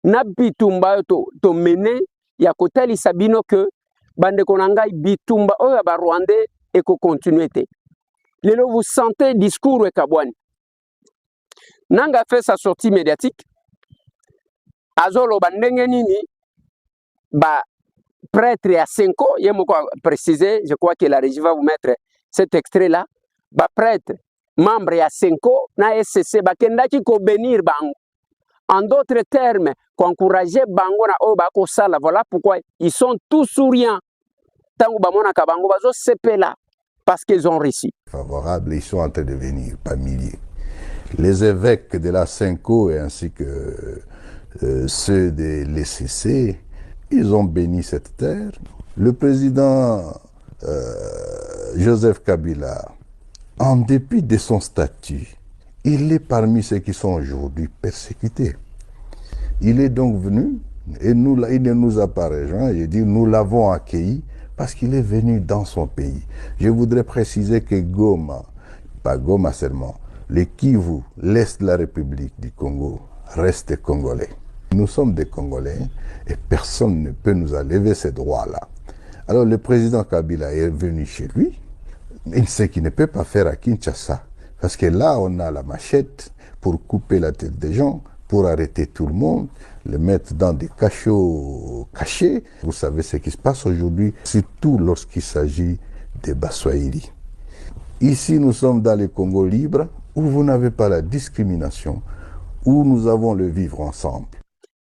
na bitumba to mene ya kotali sabino que bande konanga bitumba oyo ba Rwandais et ko continuer te. Lelo vous sentez discours et kabwani. Nanga fait sa sortie médiatique. Azolo bandenge nini ba prêtre à 5 ans, il y a préciser, je crois que la régie va vous mettre cet extrait là. Ba prêtre membre à 5 ans na SCC ba kendaki ko bénir bango. En d'autres termes, encourager bango na o ba ko sala. Voilà pourquoi ils sont tous souriants. Tango ba mona ka bango bazo sepela parce qu'ils ont réussi. Favorables, ils sont en train de venir par milliers. Les évêques de la Cinco et ainsi que ceux de l'ECC, ils ont béni cette terre. Le président Joseph Kabila, en dépit de son statut, il est parmi ceux qui sont aujourd'hui persécutés. Il est donc venu et il ne nous a pas rejoints. Je dis, nous l'avons accueilli parce qu'il est venu dans son pays. Je voudrais préciser que Goma, pas Goma seulement, le Kivu, l'Est de la République du Congo, reste congolais. Nous sommes des Congolais et personne ne peut nous enlever ces droits-là. Alors le président Kabila est venu chez lui. Il sait qu'il ne peut pas faire à Kinshasa. Parce que là, on a la machette pour couper la tête des gens, pour arrêter tout le monde, les mettre dans des cachots cachés. Vous savez ce qui se passe aujourd'hui, surtout lorsqu'il s'agit des Baswahili. Ici, nous sommes dans le Congo libre, où vous n'avez pas la discrimination, où nous avons le vivre ensemble.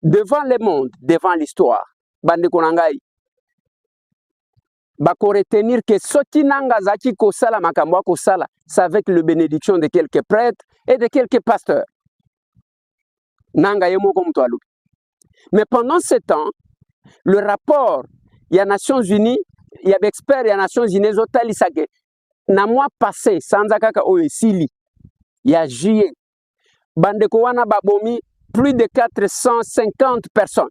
Devant le monde, devant l'histoire, bande konangai, bako retenir que soki nanga zaki kosala makambo kosala, c'est avec le bénédiction de quelques prêtres et de quelques pasteurs. Nanga yemoko mtu alubi. Mais pendant ce temps, le rapport, il y a Nations Unies, il y a des experts, il y a Nations Unies, zotalisake, na mois passé, sanzakaka oesili, il y a juillet, bande kowana babomi, plus de 450 personnes.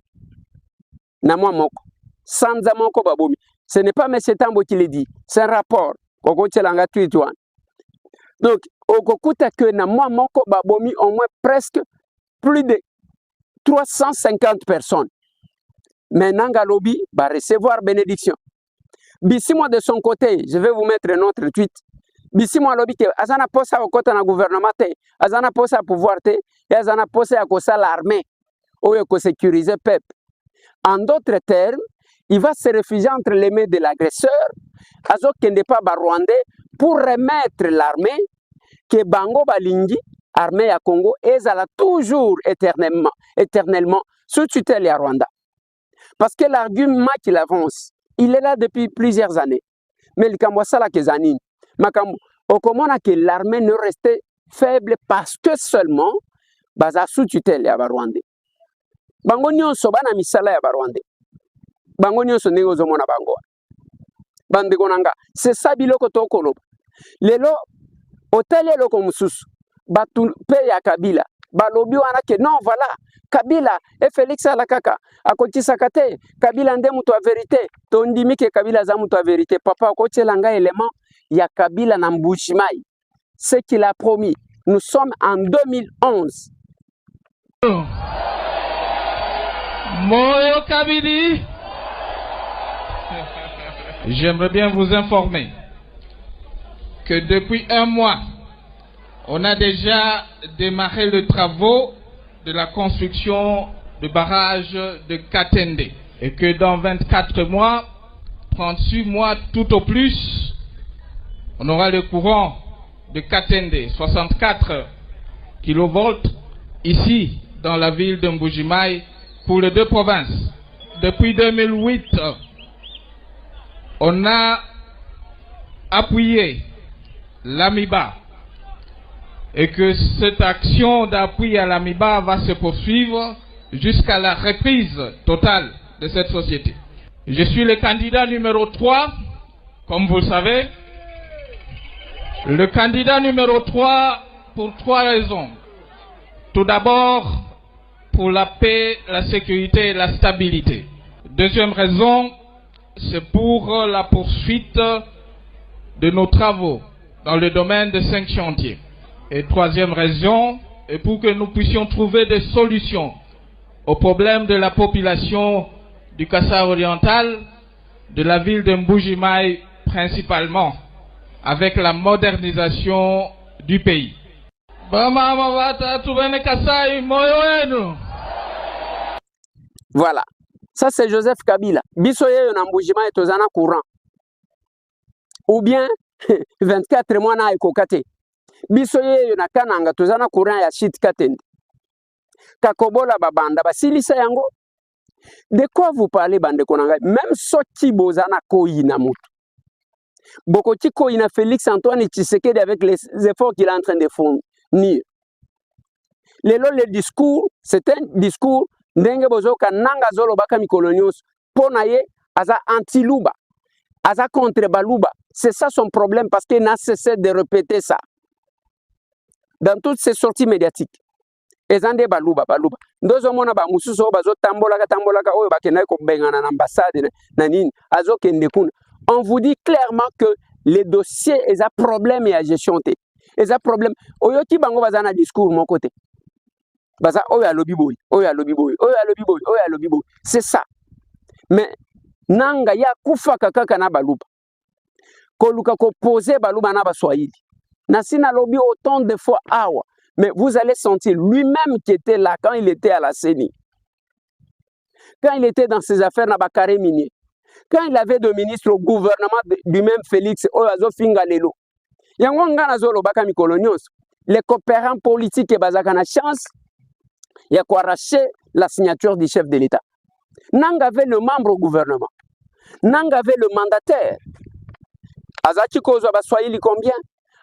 Na mois moko, sanza moko babomi. Ce n'est pas M. Tambo qui le dit, c'est un rapport. Donc, au Kokuta que na mois moko babomi au moins presque plus de 350 personnes. Mais Nanga Lobi va recevoir bénédiction. Bissimo de son côté, je vais vous mettre un autre tweet. Bissimo Lobi que azana posa au côté na gouvernement te, azana posa pouvoir te, et azana posa à kosa l'armée, ou à sécuriser peuple. En d'autres termes, il va se réfugier entre les mains de l'agresseur, Azok kende pas Rwandais, pour remettre l'armée que Bango Balingi, armée à Congo, ezala toujours éternellement sous tutelle à Rwanda. Parce que l'argument qu'il avance, il est là depuis plusieurs années. Mais le Kamwasala Kezanine, au comment que l'armée ne restait faible parce que seulement baza sous tutelle à Rwandais. Bango nyonso bana misala ya Rwandais. Bango nyonso ndenge ozomona bango. Bande konanga, c'est ça biloko tokolo. Lelo hôtel loko mususu. Batu pe ya Kabila. Balobi wana ke non voilà, Kabila et Félix Alakaka akotisa kate, Kabila nde mutu a vérité. Tondimi ke Kabila za mutu a vérité. Papa akotelanga élément ya Kabila na Mbujimayi. Ce qu'il a promis. Nous sommes en 2011. Moyo Kabili. J'aimerais bien vous informer que depuis un mois, on a déjà démarré les travaux de la construction du barrage de Katende. Et que dans 24 mois, 38 mois tout au plus, on aura le courant de Katende, 64 kV, ici dans la ville de Mbujimayi pour les deux provinces. Depuis 2008, on a appuyé l'AMIBA et que cette action d'appui à l'AMIBA va se poursuivre jusqu'à la reprise totale de cette société. Je suis le candidat numéro 3, comme vous le savez. Le candidat numéro 3 pour 3 raisons. Tout d'abord, pour la paix, la sécurité et la stabilité. Deuxième raison, c'est pour la poursuite de nos travaux dans le domaine de 5 chantiers. Et troisième raison, est pour que nous puissions trouver des solutions aux problèmes de la population du Kassai oriental, de la ville de Mbuji-Mayi principalement, avec la modernisation du pays. Voilà. Ça, c'est Joseph Kabila. Bisoye na Mbuji-Mayi tozana courant. Ou bien, 24 mois na ekokate. Bisoye na kananga tozana courant ya shit katende. Kakobola babanda basilisa yango. De quoi vous parlez, bande konanga? Même soti bozana koyi na mutu. Bokoti koyi na Félix Antoine Tshisekedi avec les efforts qu'il est en train de fournir. Le discours, c'est un discours ndenge bozoka nanga zolo baka mikolonios pona ye aza anti-luba, aza contre baluba. C'est ça son problème parce qu'il n'a cessé de répéter ça. Dans toutes ses sorties médiatiques. Ezande baluba. Ndozo mona ba mususo bazo tambolaka oyo bakena ko bengana na ambassade na nini azo kende kuna. On vous dit clairement que les dossiers eza problème ya gestion te. Eza problème oyoti bango bazana discours mon côté. Baza oyo alobi boy, oyo alobi boy, oyo alobi boy, oyo alobi boy. C'est ça. Mais nanga ya kufa kaka na baluba. Koluka ko poser baluba na baswahili. Nasina lobi autant de fois awa. Mais vous allez sentir lui-même qui était là quand il était à la CENI. Quand il était dans ses affaires na bakare minier. Quand il avait de ministre au gouvernement du même Félix Oyazo Fingalelo. Yango ngana zolo baka mikolonios. Les coopérants politiques et bazaka na chance ya ko arracher la signature du chef de l'État. Nanga avait le membre au gouvernement. Nanga avait le mandataire. Azachi kozwa baswahili combien?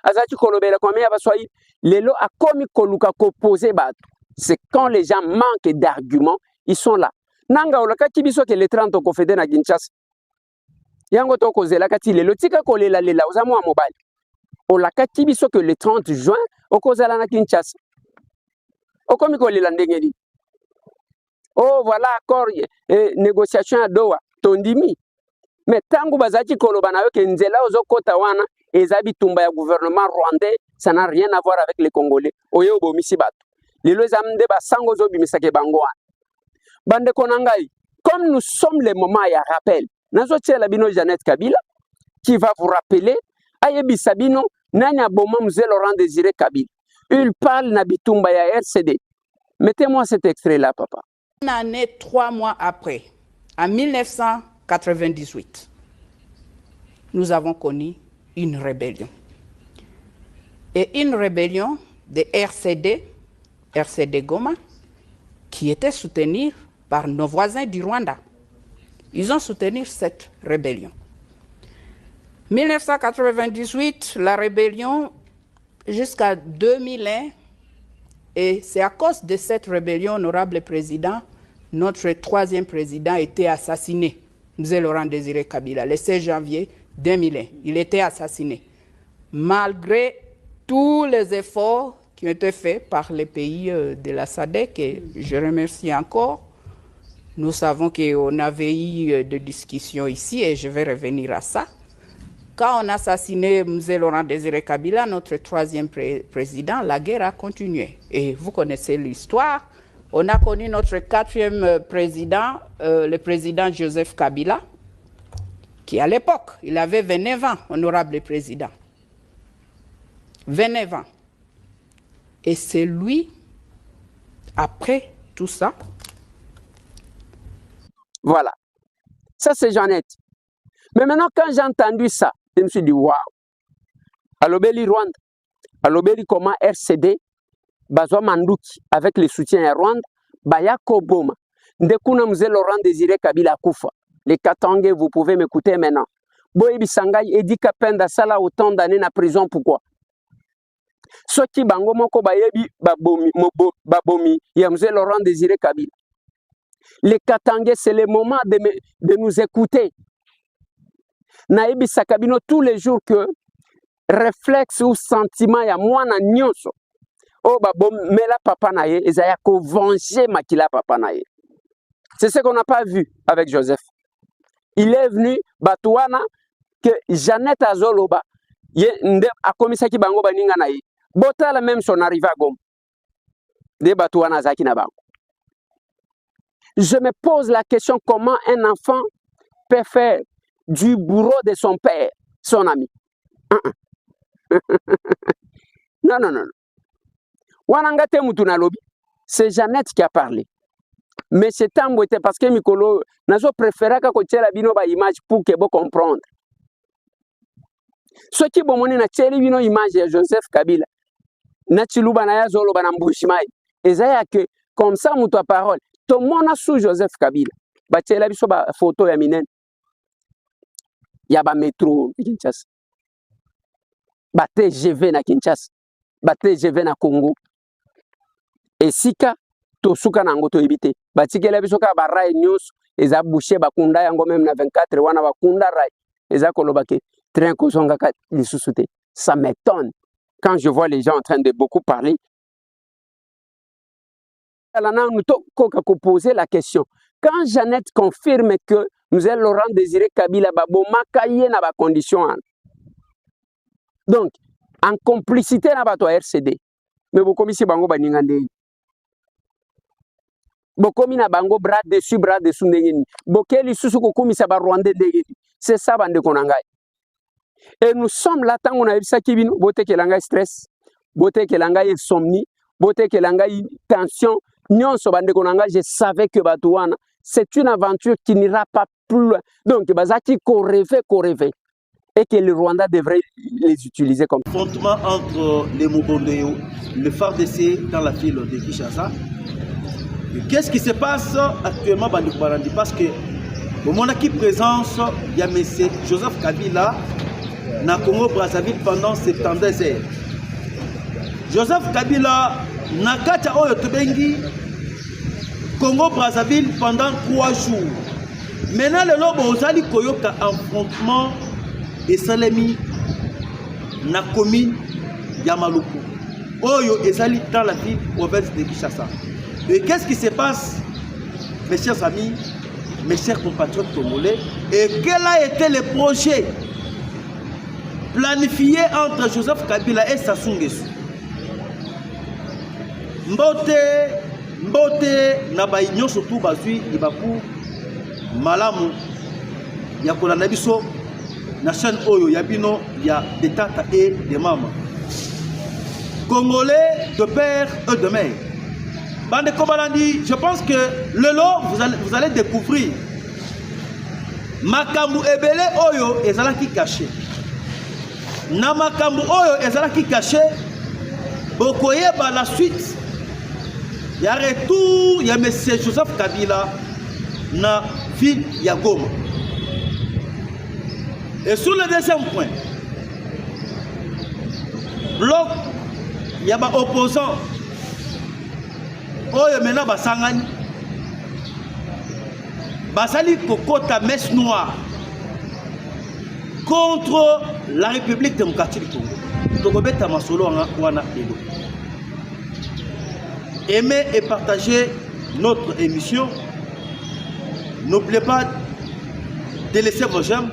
Azachi kolobela combien baswahili? Lelo a komi koluka ko poser bato. C'est quand les gens manquent d'arguments, ils sont là. Nanga olaka kibiso ke le 30 ko fede na Kinshasa. Yango to kozela kati lelo tika kolela lela ozamu wa mobile. Olaka kibiso ke le 30 juin okozala na Kinshasa. Okomi kolela ndengeli. Oh voilà accord négociation à Doha tondimi. Mais tangu bazaki koloba na yo ke nzela ozokota wana ezabi tumba ya gouvernement rwandais, ça n'a rien à voir avec les Congolais. Oye obomisi bato. Lelo ezamde ba sango zo bimisake bango wana. Bande konangai, comme nous sommes les moments ya rappel. Nazo tshela bino Jeannette Kabila qui va vous rappeler ayebi sabino nanya boma mzee Laurent Désiré Kabila. Il parle na bitumba ya RCD. Mettez-moi cet extrait là papa. Une année, 3 mois après, en 1998, nous avons connu une rébellion. Et une rébellion de RCD Goma, qui était soutenue par nos voisins du Rwanda. Ils ont soutenu cette rébellion. 1998, la rébellion jusqu'à 2001, et c'est à cause de cette rébellion, honorable président, notre troisième président a été assassiné, M. Laurent Désiré Kabila, le 16 janvier 2001. Il était assassiné. Malgré tous les efforts qui ont été faits par les pays de la SADC, et je remercie encore, nous savons qu'on avait eu des discussions ici, et je vais revenir à ça. Quand on a assassiné M. Laurent Désiré Kabila, notre troisième président, la guerre a continué. Et vous connaissez l'histoire. On a connu notre quatrième président, le président Joseph Kabila, qui à l'époque, il avait 29 ans, honorable président. 29 ans. Et c'est lui, après tout ça. Voilà. Ça, c'est Jeannette. Mais maintenant, quand j'ai entendu ça, je me suis dit, waouh. Alobeli Rwanda, alobeli comment RCD, Bazwa Manduki, avec le soutien à Rwanda, Bayako Boma, Ndekuna Mzee Laurent Désiré Kabila Koufa. Les Katangais, vous pouvez m'écouter maintenant. Boyebi Sangai, Edi Kapenda Sala autant d'années en prison, pourquoi? Soki Bango Moko Bayebi Babomi, ya Mzee Laurent Désiré Kabila. Les Katangais, c'est le moment de nous écouter. Naïbi Sakabino tous les jours que réflexe ou sentiment ya mwana nyonso. Oh babo mela papa naye ezaya ko venger makila papa naye. C'est ce qu'on n'a pas vu avec Joseph. Il est venu Batouana que Jeannette Azoloba a commis ça qui bango baninga naye. Botala même son arrivée à Gom. De Batouana zaki na bango. Je me pose la question comment un enfant peut faire du bourreau de son père, son ami. Non, non, non. Wanangate Mutuna Lobi, c'est Jeannette qui a parlé. Mais c'est embêté parce que Mikolo, nazo préféré que la bino ba image pour que vous comprendre. Ce qui bon moni na tcheli bino image de Joseph Kabila. Na chiluba na ya zolo bana mbushimai. Ezaya que comme ça muto parole. Tout le monde a sous Joseph Kabila. Ba tchela biso ba photo ya minen. Ya ba métro Kinshasa. Ba TGV na Kinshasa. Ba TGV na Congo. Et sika to suka na ngoto ibite. Ba tikela biso ka ba rai news eza boucher ba kunda yango même na 24 wana ba kunda rai. Eza kolobake train ko songa ka lisusuté. Ça m'étonne quand je vois les gens en train de beaucoup parler. Alors nous avons posé la question. Quand Jeannette confirme que nous allons Laurent Désiré Kabila babo makaye na ba condition. Donc en complicité na bato RCD. Mais beaucoup ici bango baningande. Bokomi na bango bras dessus ndengeni. Bokeli susu ko komisa ba Rwandais ndengeni. C'est ça bande konangai. Et nous sommes là tant on a eu ça qui vient bote que l'angai stress, bote que l'angai insomnie, bote que l'angai tension. Nyonso bande konanga, je savais que Batouana, c'est une aventure qui n'ira pas plus loin. Donc bazaki ko rêver et que le Rwanda devrait les utiliser comme affrontement entre les Mobondeo, le FARDC dans la ville de Kinshasa. Qu'est-ce qui se passe actuellement Bandeko Barandi? Parce que au moment qui présence, il y a M. Joseph Kabila na Congo Brazzaville pendant 72 heures. Joseph Kabila na kata oyo tobengi Congo Brazzaville pendant 3 jours. Maintenant le lobo ozali koyoka affrontement et Salemi na commune ya Maluku. Oyo ezali dans la ville province de Kinshasa. Et qu'est-ce qui se passe, mes chers amis, mes chers compatriotes congolais, et quel a été le projet planifié entre Joseph Kabila et Sassou Nguesso? Mbote na ba union surtout bazui ibaku malamu ya kolanda biso na chaîne oyo ya bino ya de tata et de maman. Congolais de père et de mère. Bandeko Balandi, je pense que le lot vous allez découvrir makambu ebele oyo ezalaki caché. Na makambu oyo ezalaki caché, bokoye ba la suite. Il y a retour, il y a M. Joseph Kabila na ville ya Goma. Et sur le deuxième point, bloc, il y a des opposants. Oh, il y a des sangani. Basali Kokota messe noire contre la République démocratique du Congo. Togobeta Masolo wana elo. Aimez et partagez notre émission. N'oubliez pas de laisser vos j'aime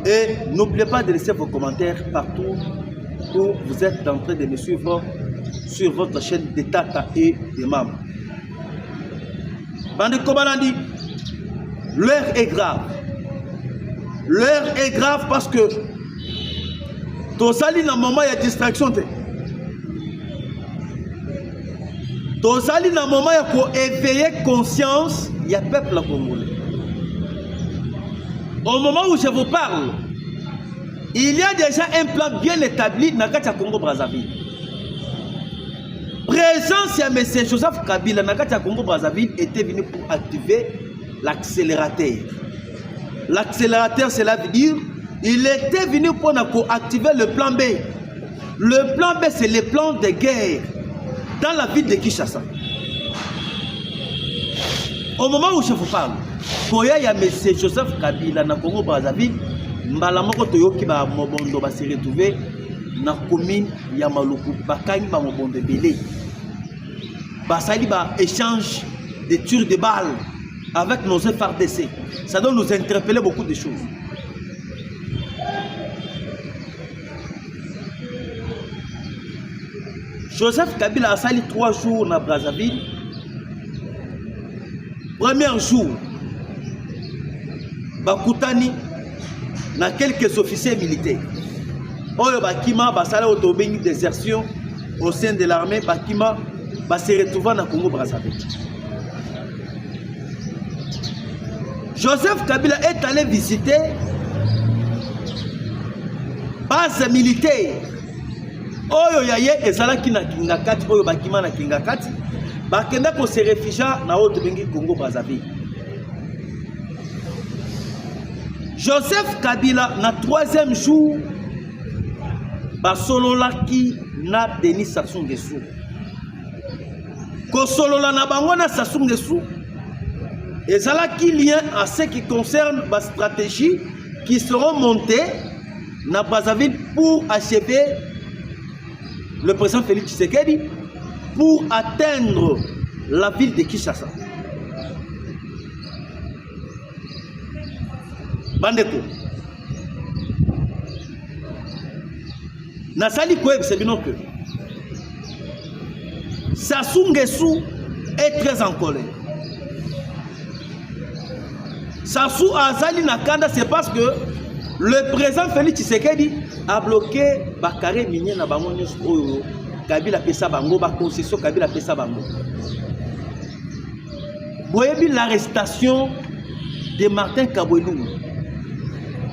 et n'oubliez pas de laisser vos commentaires partout où vous êtes en train de me suivre sur votre chaîne de Tata et de Maman. Bandeko Balandi, l'heure est grave. L'heure est grave parce que Tosali na moment il y a distraction. Tosali na moment il faut éveiller conscience, il y a peuple congolais. Au moment où je vous parle, il y a déjà un plan bien établi dans le Congo Brazzaville. Présence de M. Joseph Kabila dans le Congo Brazzaville était venu pour activer l'accélérateur. L'accélérateur, cela veut dire il était venu pour activer le plan B. Le plan B, c'est le plan de guerre dans la ville de Kinshasa. Au moment où je vous parle, il y a M. Joseph Kabila dans le Congo Brazzaville, Mbalamoko Toyoki ba Mobondo ba se retrouver na commune ya Maluku bakani ba Mobondo belé. Basali ba échange de tirs de balles avec nos FARDC. Ça doit nous interpeller beaucoup de choses. Joseph Kabila a sali 3 jours na Brazzaville. premier jour, bakutani na quelques officiers militaires. Oyo bakima basala autobéni désertion au sein de l'armée, bakima se retrouva na Congo Brazzaville. Joseph Kabila est allé visiter base militaire. Oyo yaye ezalaki na Kingakati, oyo bakima na Kingakati, bakenda ko se réfugia na autobéni Congo Brazzaville. Joseph Kabila na troisième jour basololaki na Denis Sassou Nguesso. Kosolola na bango na Sassou Nguesso ezalaki lien à ce qui concerne la stratégie qui seront montées na Brazzaville pour achever le président Félix Tshisekedi pour atteindre la ville de Kinshasa. Bandeko Nasali Koueb, c'est bien que Sassou Nguesso est très en colère. Sassou Azali Nakanda, c'est parce que le président Félix Tshisekedi a bloqué Bakare minier na bango nyonso Kabila pesa bango ba concession Kabila pesa bango. Boyebi l'arrestation de Martin Kabweloulou.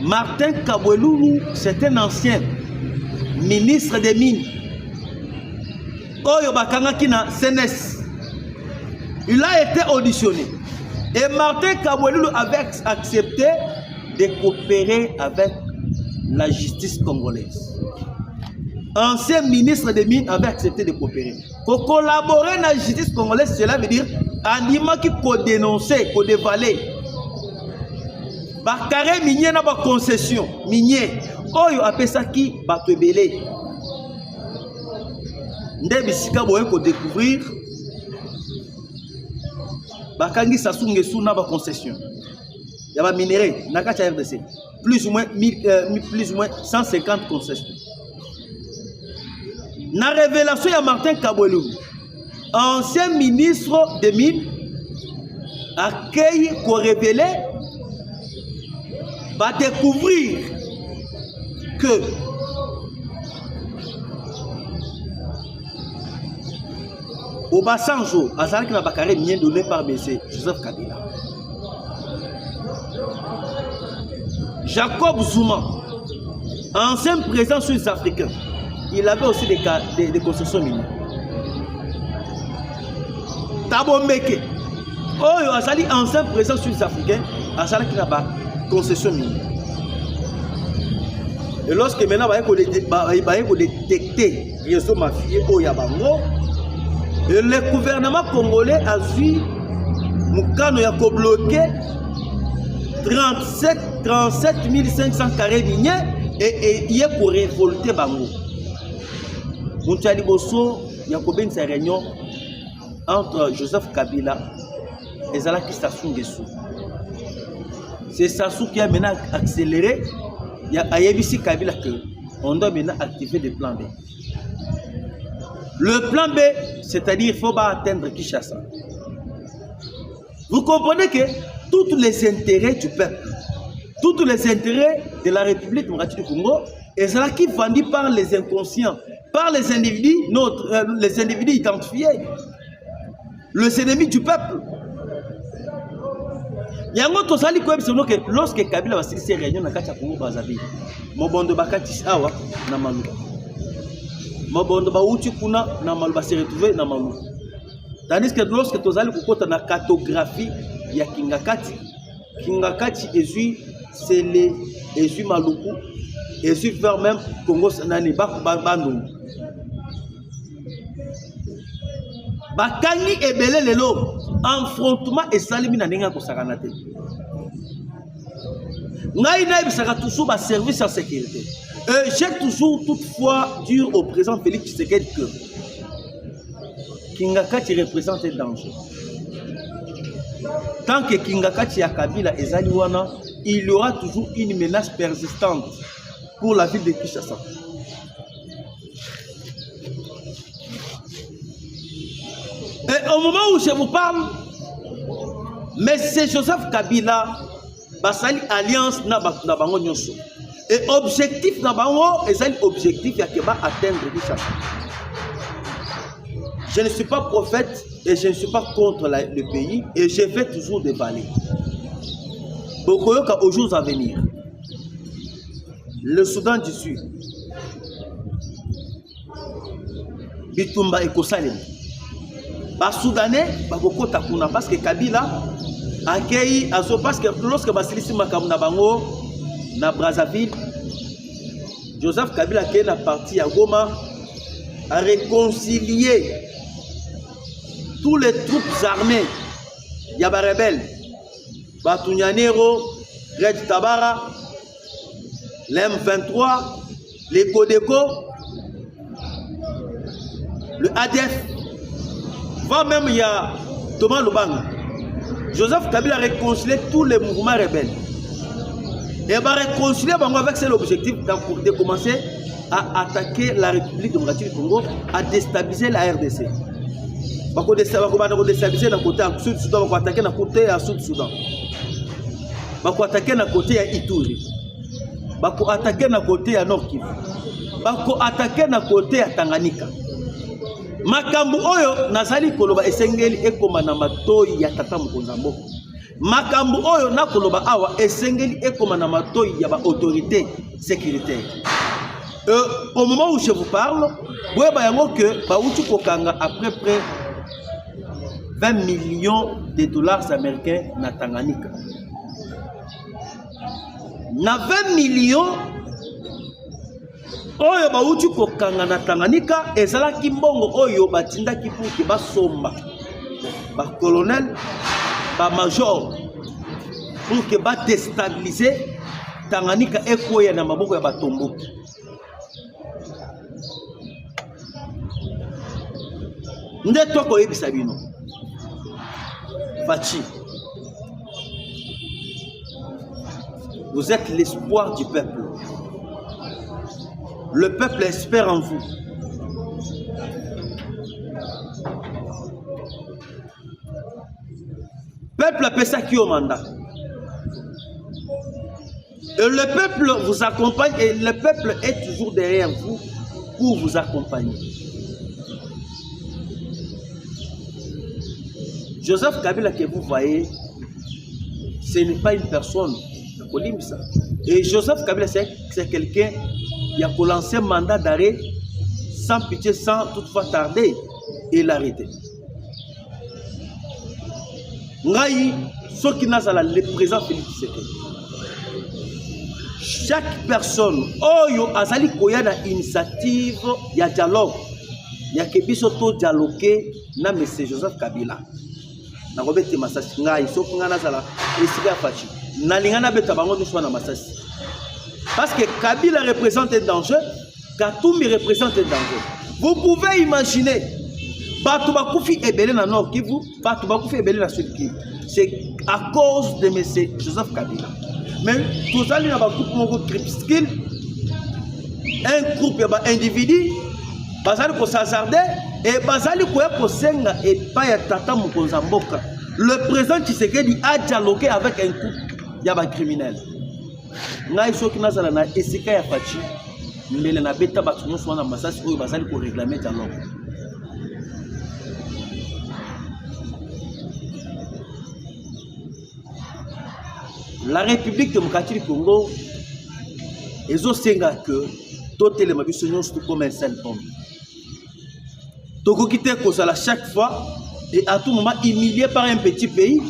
Martin Kabweloulou, c'est un ancien ministre des Mines. Oyo bakangaki na CNS. Il a été auditionné. Et Martin Kabweloulou avait accepté de coopérer avec la justice congolaise. Ancien ministre des Mines avait accepté de coopérer. Pour collaborer avec la justice congolaise, cela veut dire Anima qui peut dénoncer, peut dévaler. Bakare minier na ba concession minier. Oyo apesa ki bato ebele. Nde bisika boye ko découvrir bakangi Sassou Nguesso na ba concession. Ya ba minerai na kati ya RDC. Plus ou moins 150 concessions. Na révélation ya Martin Kabweloulou, ancien ministre des Mines, accueille ko révéler va découvrir que au Bassanjo, Azalaki na Bakare mien donné par M. Joseph Kabila. Jacob Zuma, ancien président sud-africain, il avait aussi des concessions minières. Thabo Mbeki, oh, Azali, ancien président sud-africain, Azalaki na Bakare concession minière. Et lorsque maintenant il va détecter réseau mafieux au Yabango, et le gouvernement congolais a vu Moukano Yako bloqué 37 500 carrés miniers et il est pour révolter Bango. Moutali Bosso Yako ben sa réunion entre Joseph Kabila et Zalaki Sassou Nguesso. C'est Sassou qui a maintenant accéléré. Il y a Ayebisi Kabila que on doit maintenant activer le plan B. Le plan B, c'est-à-dire qu'il faut pas atteindre Kinshasa. Vous comprenez que tous les intérêts du peuple, tous les intérêts de la République démocratique du Congo, et cela qui est vendu par les inconscients, par les individus, les individus identifiés, les ennemis du peuple. Yango tosali ko ebisono que lorsque Kabila va se réunion na kati ya Congo Brazzaville, mobondo bakati awa na malu. Mobondo ba uti kuna na malu ba se retrouver na malu. Tandis que lorsque tozali kokota na cartographie ya Kingakati, Kingakati ezui c'est les ezui maluku, ezui vers même Congo nani bando. Bakangi ebele lelo affrontement et salimi na ndenge ko sakanate. Ngai na bisaka toujours ba service en sécurité. J'ai toujours toutefois dit au président Félix Tshisekedi que Kingakati représente un danger. Tant que Kingakati ya Kabila ezali wana, il y aura toujours une menace persistante pour la ville de Kinshasa. Et au moment où je vous parle, Mais c'est Joseph Kabila basali alliance na bango nyonso. Et objectif na bango ezali objectif ya keba atteindre Kinshasa. Je ne suis pas prophète et je ne suis pas contre le pays et je vais toujours déballer. Bokoyoka aux jours à venir. Le Soudan du Sud. Bitumba et Kosalem. Bas Soudanais, Bakoko Takuna, parce que Kabila accueille, parce que lorsque Basilisi Makamuna Bango, na Brazzaville, Joseph Kabila qui est la partie à Goma, a réconcilié tous les troupes armées, Yaba rebelles, Batunyanero, Red Tabara, l'M23, les Codeco, le ADF, voire même il y a Thomas Lubanga. Joseph Kabila a réconcilié tous les mouvements rebelles. Et il va réconcilier avec cet objectif de commencer à attaquer la République démocratique du Congo, à déstabiliser la RDC. Il va déstabiliser le côté Sud-Soudan, il va attaquer le côté Sud-Soudan. Il va attaquer le côté Ituri. Il va attaquer le côté Nord-Kivu. Il va attaquer le côté Tanganyika. Makambu oyo nazali koloba esengeli ekoma na matoi ya tata mokonzi mboka. Makambu oyo na koloba awa esengeli ekoma na matoi ya ba autorité sécuritaire. Au moment où je vous parle, boye ba yango que ba utu kokanga à peu près 20 millions de dollars américains na Tanganyika. Na 20 millions oyo ba uti kokanga na Tanganyika ezalaki mbongo oyo batindaki pour que basomba ba colonel ba major pour que ba déstabiliser Tanganyika ekoya na maboko ya batomboki. Nde toko yebisa bino Fachi, vous êtes l'espoir du peuple. Le peuple espère en vous. Peuple appelle ça qui au mandat. Et le peuple vous accompagne et le peuple est toujours derrière vous pour vous accompagner. Joseph Kabila que vous voyez, ce n'est pas une personne. Et Joseph Kabila c'est quelqu'un qui a lancé un mandat d'arrêt sans pitié, sans toutefois tarder et l'arrêter. Ngai, ce qui n'a pas le président Félix Tshisekedi. Chaque personne, oyo azali koya na initiative ya dialogue, ya kebiso to dialoguer na monsieur Joseph Kabila. Na robete masasi ngai so ngana zala esika fachi. Na lingana beta bango nyoswa na masasi. Parce que Kabila représente un danger, Katoumi représente un danger. Vous pouvez imaginer, Batou Bakoufi est belé dans le Nord Kivu, Batou Bakoufi est belé dans le Sud Kivu. C'est à cause de M. Joseph Kabila. Mais tout ça, il y a un groupe crépuscule, un groupe d'individus, Bazali ko s'hazarder et Bazali ko senga et pas ya tata mokonzi mboka. Le président Tshisekedi a dialogué avec un groupe ya criminel. Ngai soki nazala na esika ya fachi mbele na beta batu nyonso wana masasi oyo bazali ko réclamer dialogue. La République démocratique du Congo ezosenga que totelema biso nyonso comme un seul homme. Tokokite kozala chaque fois et à tout moment humilié par un petit pays.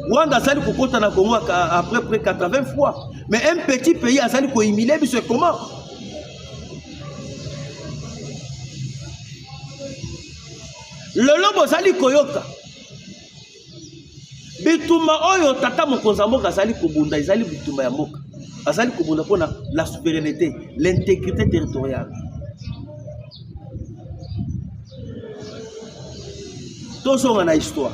Rwanda azali kokota na Congo après près 80 fois. Mais un petit pays azali ko humilié, c'est comment? Le lobo azali koyoka. Bitumba oyo tata mokonzi mboka azali kobunda, azali bitumba ya mboka. Azali kobunda pona la souveraineté, l'intégrité territoriale. Tous on a histoire.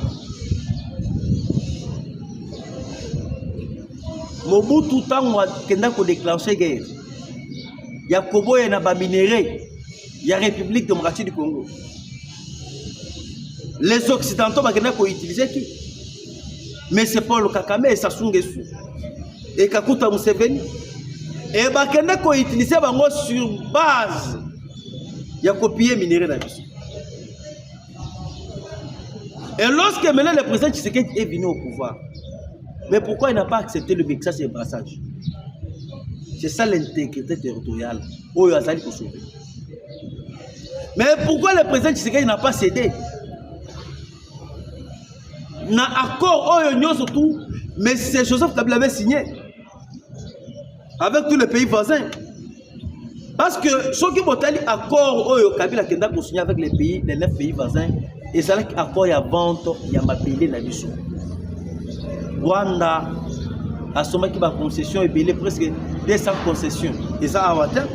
Mobutu tango kenda ko déclencher guerre. Ya koboya na ba minéraux, ya République démocratique du Congo. Les occidentaux ba kenda ko utiliser qui? mais c'est Paul Kakame et Sassou Nguesso et Kakuta Museveni et bakende ko utiliser bango sur base ya copier minerai na biso. Et lorsque maintenant le président Tshisekedi est venu au pouvoir, mais pourquoi il n'a pas accepté le mixage et le brassage? C'est ça l'intégrité territoriale. Mais pourquoi le président Tshisekedi n'a pas cédé? N'a accord surtout, mais c'est Joseph Kabila avait signé avec tous les pays voisins. Parce que ceux qui ont accord Kabila Kenda pour signer avec les 9 pays voisins, et c'est là qu'accord il y a vente, il y a ma pays la mission. Rwanda a sommé qui va concession et payé presque 200 concessions. Et ça a atteint.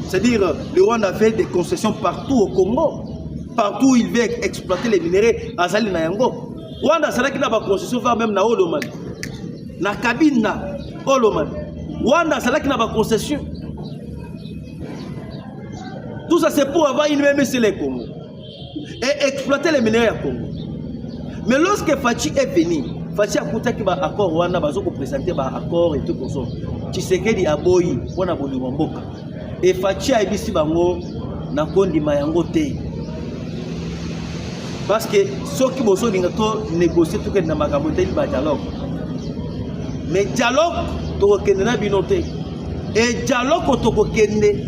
C'est-à-dire, le Rwanda fait des concessions partout au Congo. Partout où il veut exploiter les minéraux, à Zali Nayango. Rwanda, c'est là qu'il a des concessions, même na Oloman. Na Kabina, Oloman. Rwanda, c'est là qu'il a des concessions. Tout ça, c'est pour avoir une même sur les Congo. Et exploiter les minéraux au Congo. Mais lorsque Fachi est venu, Fachi a coûté qu'il va accord Rwanda, il va présenter un accord et tout comme ça. Tshisekedi a boyi, on a boyi Wamboka. Et Fachi a dit bango na kondi mayango te. Parce que ceux qui vont négocier tout dans ma camouflage, il dialogue. Mais dialogue, tu reconnais binoté. Et dialogue, tu reconnais.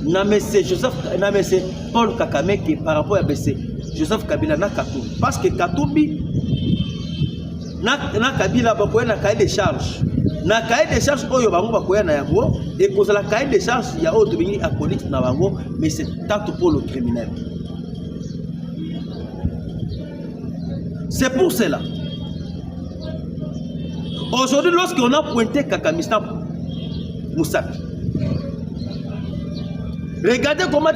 Na monsieur Joseph, na monsieur Paul Kakame qui par rapport à monsieur Joseph Kabila na Katumbi. Parce que Katumbi na Kabila bakoya na cahier de charge. Na cahier de charge oyo bango bakoya na yango et cause la cahier de charge ya oyo tobingi acolyte na bango, mais c'est tant pour le criminel. C'est pour cela. Aujourd'hui, lorsqu'on a pointé Kakamistan Moussapi, regardez comment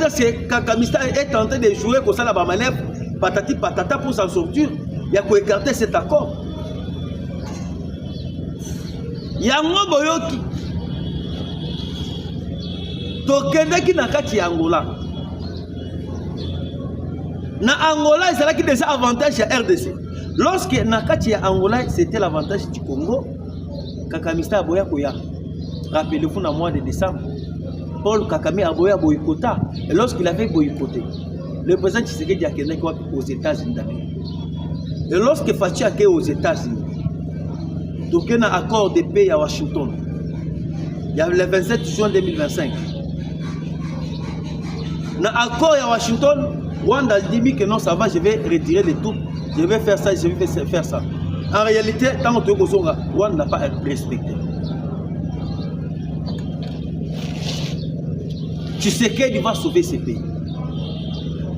Kakamistan est en train de jouer comme ça la manœuvre, patati patata pour s'en sortir. Il y a qu'à écarter cet accord. Yango boyoki tokendeki na kati ya Angola. Na Angola, c'est là qui déjà avantage à RDC. Lorsque na kati ya Angola, c'était l'avantage du Congo. Kakamistan aboya koya. Rappelez-vous dans le mois de décembre, Paul Kakame aboya boycota. Et lorsqu'il avait boycotté, le président Tshisekedi a été aux États-Unis d'Amérique. Et lorsque Fachi a été aux États-Unis, donc il y a un accord de paix à Washington. Il y a le 27 juin 2025. Dans l'accord à Washington, Rwanda dit que non, ça va, je vais retirer les troupes, je vais faire ça, je vais faire ça. En réalité, tant que Rwanda n'a pas respecté. Tshisekedi va sauver ces pays.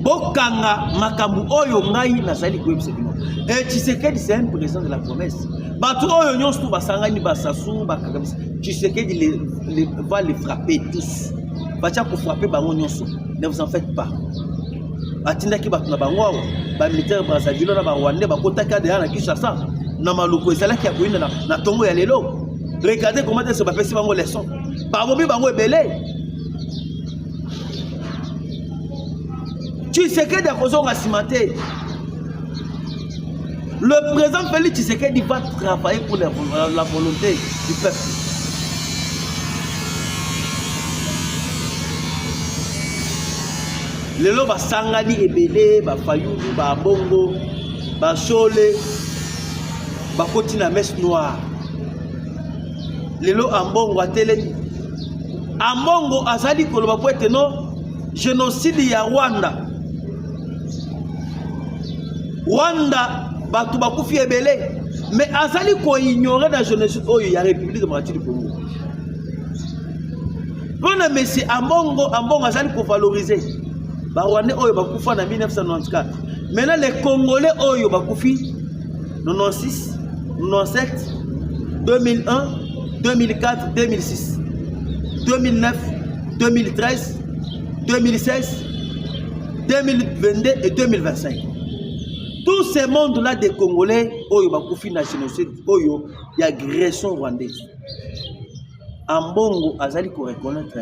Bokanga makambu oyo ngai nazali koyebisebino. Et Tshisekedi c'est un président de la promesse. Batu oyo nyonso tu basangani basasu bakakamisa. Tshisekedi va les frapper tous. Bacha ko frapper bango nyonso. Ne vous en faites pas. Atindaki batu na bango ba militaire Brazzaville na ba Rwandais bakotaka de na Kinshasa na maluko ezalaki ya koyina na tongo ya lelo. Regardez comment se bapesi bango leçon. Ba bobi bango ebele. Tshisekedi a causé un cimenté. Le président Félix Tshisekedi va travailler pour la volonté du peuple. Les lois va sangani ebele, va fayulu, va bongo, va chole, va continue la messe noire. Les lois en bongo à télé. En bongo azali koloba po eteno génocide ya Rwanda. Rwanda, batu bakufi ebele, mais azali ko ignorer la jeunesse oyo ya République démocratique du Congo. Pona monsieur Ambongo azali ko valoriser. Ba Rwandais oyo bakufa na 1994. Maintenant les Congolais oyo bakufi 96, 97, 2001, 2004, 2006, 2009, 2013, 2016, 2022 et 2025. Tous ces mondes-là des Congolais, oyo bakufi na génocide, oyo y a agression rwandaise. Ambongo azali ko reconnaître.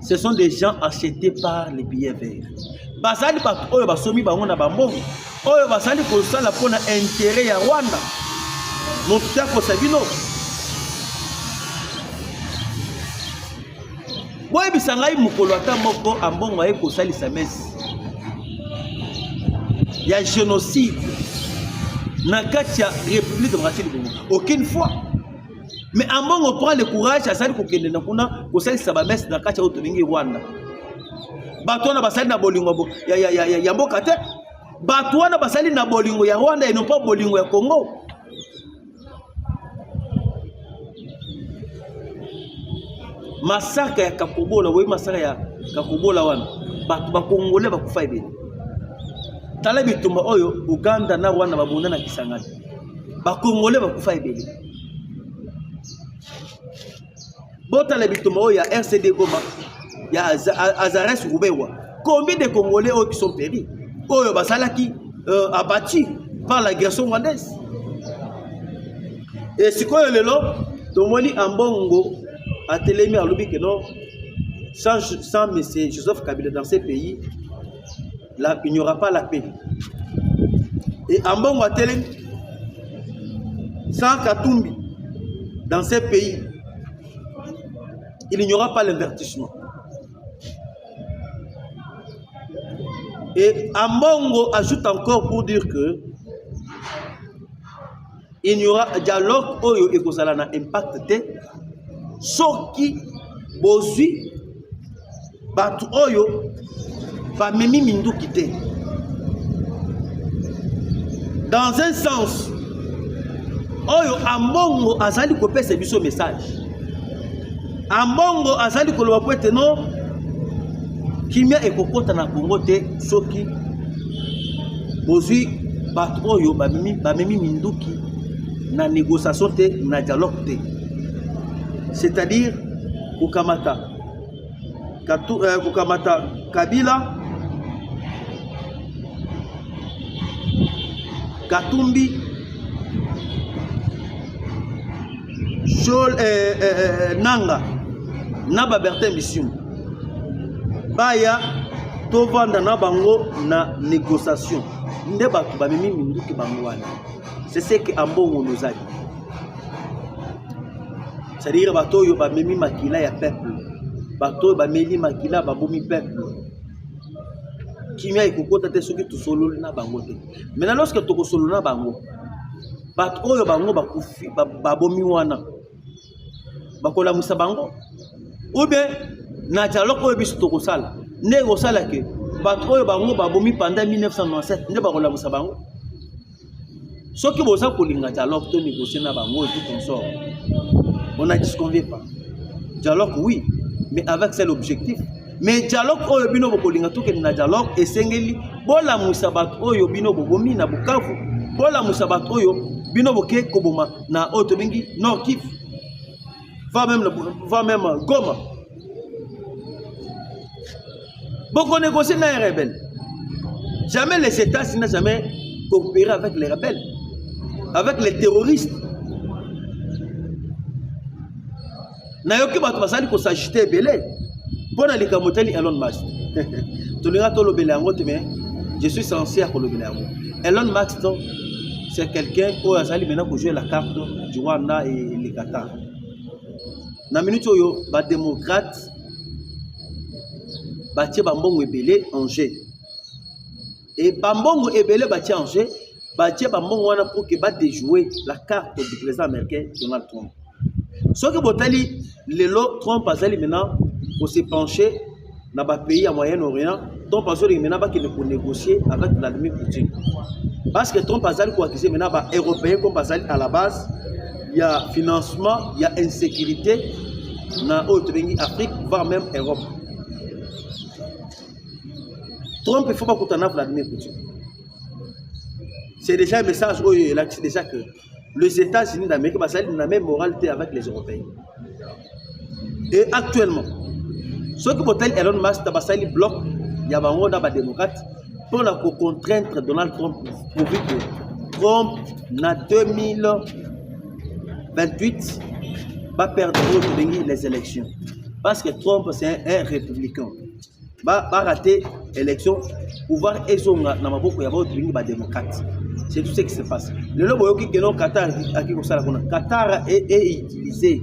Ce sont des gens achetés par les billets verts, bazali bato oyo basomi bango na bambongo oyo bazali kosala mpona intérêt ya Rwanda moto akosa bino boyebisa ngai mokolo ata moko ambongo aye kosalisa mesi ya génocide na kati ya République démocratique du Congo aucune fois. Mais ambongo prend le courage azali kokende na kuna kosalisa ba mesi na kati ya otolingi Rwanda. Bato wana basali na bolingo ya mboka te. Bato wana basali na bolingo ya Rwanda et non pas bolingo ya Congo. Massacre ya Kakobola, oui massacre ya Kakobola wana. Bato ba Congolais ba kufa ebele. Tala bitumba oyo Uganda na Rwanda babunda na Kisangani. Ba Congolais ba kufa ebele. Bota la bitumba oyo ya RCD Goma, ya Azares Roubewa. Combien de Congolais qui sont péris? Oyo basalaki abattus par l'agression rwandaise. Et si quoi lelo, tomoni ambongo a télémi à l'obi que non, sans M. Joseph Kabila dans ces pays, là, il n'y aura pas la paix. Et ambongo a télémi, sans Katumbi dans ces pays, il n'y aura pas l'invertissement. Et Ambongo ajoute encore pour dire que il n'y aura dialogue oyo ekozala na impact te soki bozwi batu oyo ba memi minduki te. Dans un sens oyo Ambongo azali kopesa biso message. Ambongo azali koloba po ete non kimia ekokota na Congo te soki bozwi bato oyo bamemi minduki na négociation te na dialogue te. C'est-à-dire kukamata Kabila, Katumbi, Nanga Naba Bertin Mission baya tovanda na bango na négociation nde bato bamemi minduki bango wana. C'est ce que Ambongo nous a dit. C'est-à-dire bato yo bamemi makila ya peuple, bato bameli makila babomi peuple. Kimia ekokota te soki tosololi na bango te. Maintenant lorsque tokosolola na bango, bato oyo bango bakufi babomi wana bakola musa bango ou bien na dialogue oyo biso tokosala nde kosala ke bato oyo bango babomi pendant 1997 nde bakola musa bango. Soki boza kolinga dialogue to négocier na bango et tout consort, on a disconvient pas. Dialogue oui, mais avec quel objectif? Mais dialogue oyo bino bokolinga to ke na dialogue esengeli bola musa bato oyo bino bobomi na Bukavu, bola musa bato oyo bino boke koboma na oto mingi Nord Kivu, va même Goma. Beaucoup négocier dans les rebelles. Jamais les États-Unis n'ont jamais coopéré avec les rebelles, avec les terroristes. Nayoki bato basali ko s'agiter belé. Pona likamoteli Elon Musk. Tonira to lobele yango te mais je suis sincère pour lobele yango. Elon Musk c'est quelqu'un qui a maintenant pour jouer la carte du Rwanda et le Qatar. Na minute oyo ba démocrate batie bambongo ebele en jeu. Et bambongo ebele batie en jeu, batie bambongo wana pour que ba déjouer la carte du président américain Donald Trump. Ce que botali lelo Trump azali maintenant pour se pencher dans ba pays à Moyen-Orient, Trump azali maintenant ba pour négocier avec Vladimir Poutine. Parce que Trump azali ko accuser maintenant ba européens comme azali à la base, il y a financement, il y a insécurité dans autre pays Afrique voire même Europe. Trump, il ne faut pas qu'on t'en a Vladimir Poutine. C'est déjà un message où il a dit déjà que les États-Unis d'Amérique ont la même moralité avec les Européens. Et actuellement, ceux qui votent Elon Musk, ils bloquent, il y a des démocrates pour la contraindre Donald Trump pour que Trump, en 2028, va perdre les élections. Parce que Trump, c'est un républicain. ba rater élection pouvoir ezonga na maboko ya ba otulingi ba démocrate. C'est tout ce qui se passe. Le lobo yoki que non Qatar aki ko sala kona. Qatar est utilisé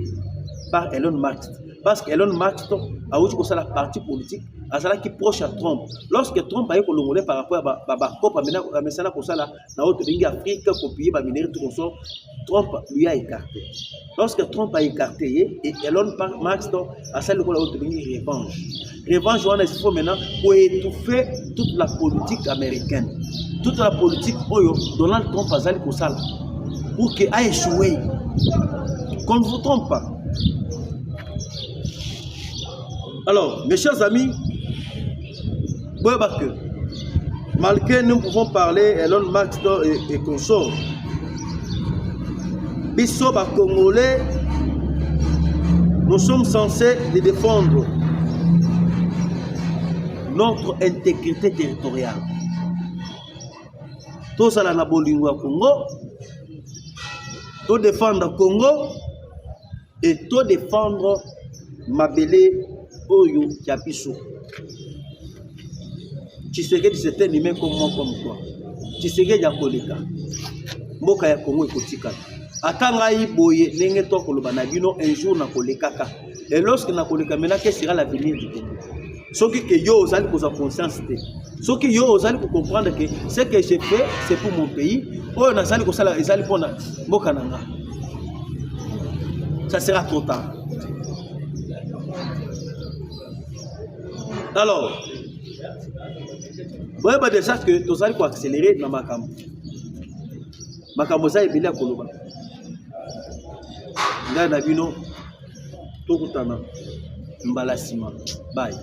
par Elon Musk parce que Elon Musk a aussi ko sala parti politique azala qui proche à Trump. Lorsque Trump a eu congolais par rapport à ba copa mena mesana ko sala na otulingi Afrique copier ba minéraux tout ça, Trump lui a écarté. Lorsque Trump a écarté et Elon Musk a sala ko la otulingi revanche. Revanche, il faut maintenant pour étouffer toute la politique américaine. Toute la politique, Donald Trump a zali kosala pour qu'il a échoué. Qu'on ne vous trompe pas. Alors, mes chers amis, malgré nous pouvons parler Elon Musk et consorts, Bisso Congolais, nous sommes censés les défendre notre intégrité territoriale. Tous à la Bolingua Congo, tout défendre Congo et tout défendre Mabélé Oyo Kiapiso. Tshisekedi c'était animé comme moi, comme toi. Tshisekedi a koleka. Mboka ya Congo ekotika. Atanga iboye nenge to koloba na bino un jour na kolekaka. Et lorsque na koleka maintenant quel sera l'avenir du Congo? Ce que yo osali poser conscience, ce que yo osali comprendre que ce que j'ai fait c'est pour mon pays. Oh na sali ko sala ezali pona mboka nanga. Ça sera trop tard. Alors, vous voyez déjà que tu allez accélérer dans ma cam. Ma camosa est bien à Koloba. Nga na bino to kutana mbala sima. Bye.